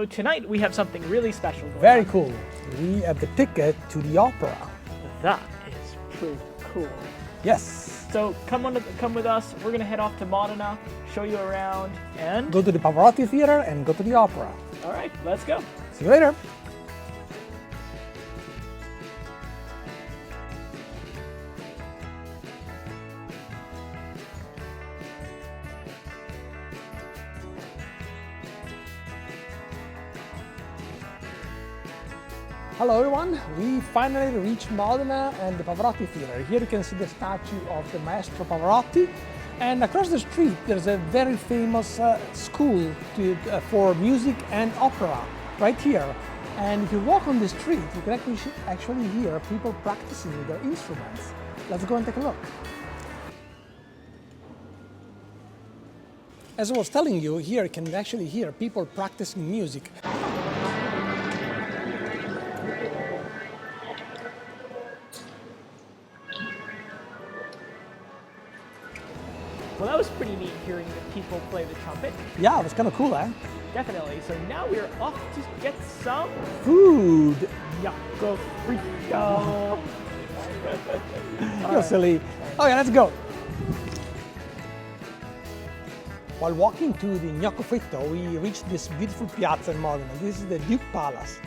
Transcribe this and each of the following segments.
So tonight we have something really special going on. Very cool. We have the ticket to the opera. That is pretty cool. Yes. So come with us. We're gonna head off to Modena, show you around, and Go to the Pavarotti Theater and go to the opera. all right, let's go. See you later. Hello everyone, we finally reached Modena and the Pavarotti Theater. Here you can see the statue of the Maestro Pavarotti, and across the street there's a very famous school for music and opera right here. And if you walk on the street, you can actually hear people practicing their instruments. Let's go and take a look. As I was telling you, here you can actually hear people practicing music. Well, that was pretty neat hearing the people play the trumpet. Yeah, it was kind of cool, eh? Definitely. So now we're off to get some Food! gnocco frito. You're silly. Okay, let's go. While walking to the gnocco fritto, we reached this beautiful piazza in Modena. This is the Duke Palace.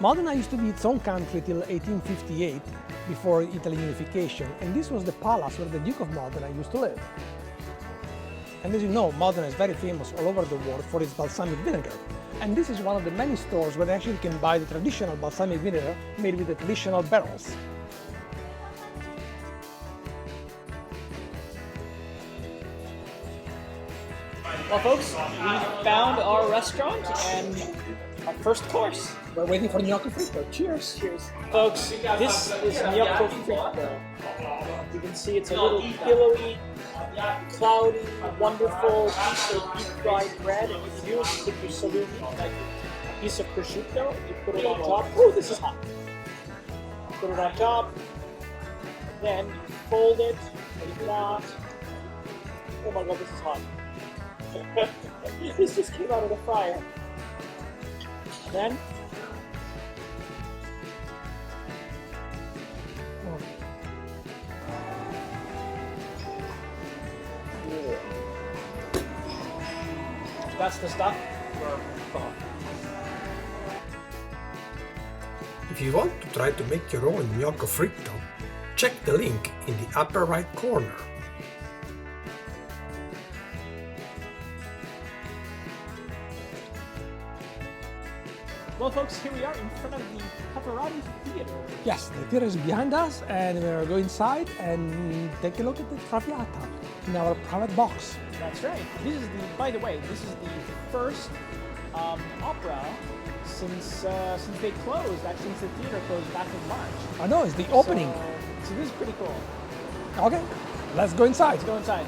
Modena used to be its own country till 1858, before Italy unification, and this was the palace where the Duke of Modena used to live. And as you know, Modena is very famous all over the world for its balsamic vinegar. And this is one of the many stores where actually you can buy the traditional balsamic vinegar made with the traditional barrels. Well, folks, we found our restaurant and our first course. We're waiting for gnocco fritto. Cheers! Cheers. Folks, this is gnocco fritto. You can see it's a little billowy, cloudy, wonderful piece of deep-fried bread. And you do is take your salumi, like a piece of prosciutto, you put it on top. Oh, this is hot. Put it on top. Then you fold it like that. Oh my god, this is hot. This just came out of the fryer. Then that's the stuff. If you want to try to make your own gnocco fritto, check the link in the upper right corner. Well, folks, here we are in front of the Pavarotti Theater. Yes, the theater is behind us, and we're going inside and take a look at the Traviata in our private box. That's right. This is by the way, this is the first opera since they closed. Actually, since the theater closed back in March. I know, it's the opening. So this is pretty cool. Okay, let's go inside. Let's go inside.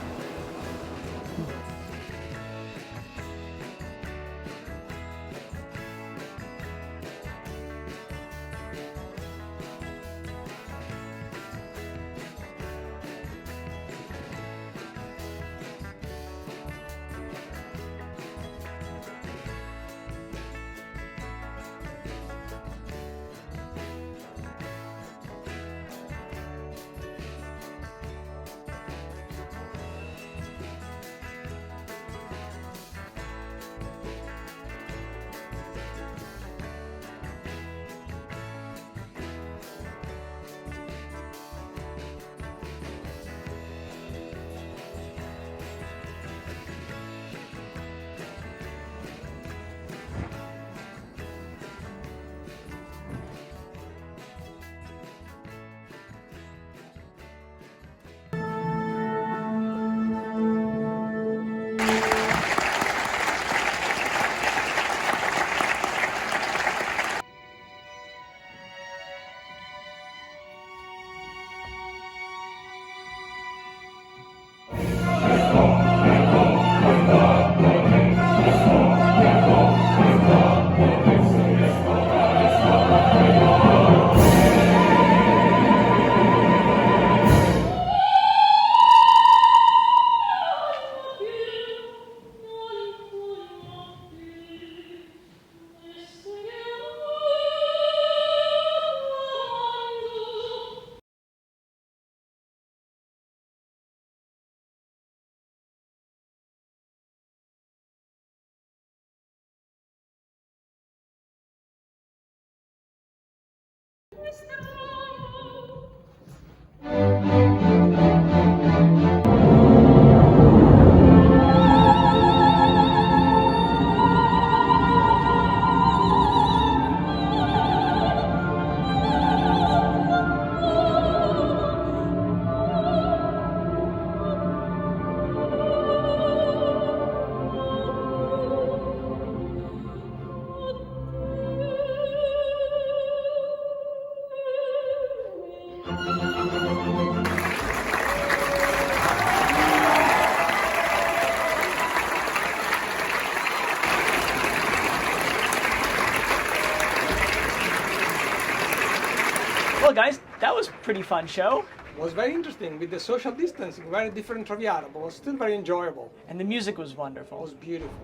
Well, guys, that was a pretty fun show. It was very interesting with the social distancing, very different Traviata, but was still very enjoyable. And the music was It wonderful. was beautiful.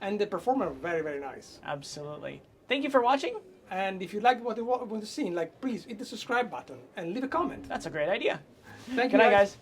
And the performer very, very nice. Absolutely. Thank you for watching. And if you like what you want to see, like, please hit the subscribe button and leave a comment. That's a great idea. Thank you, Good night, guys.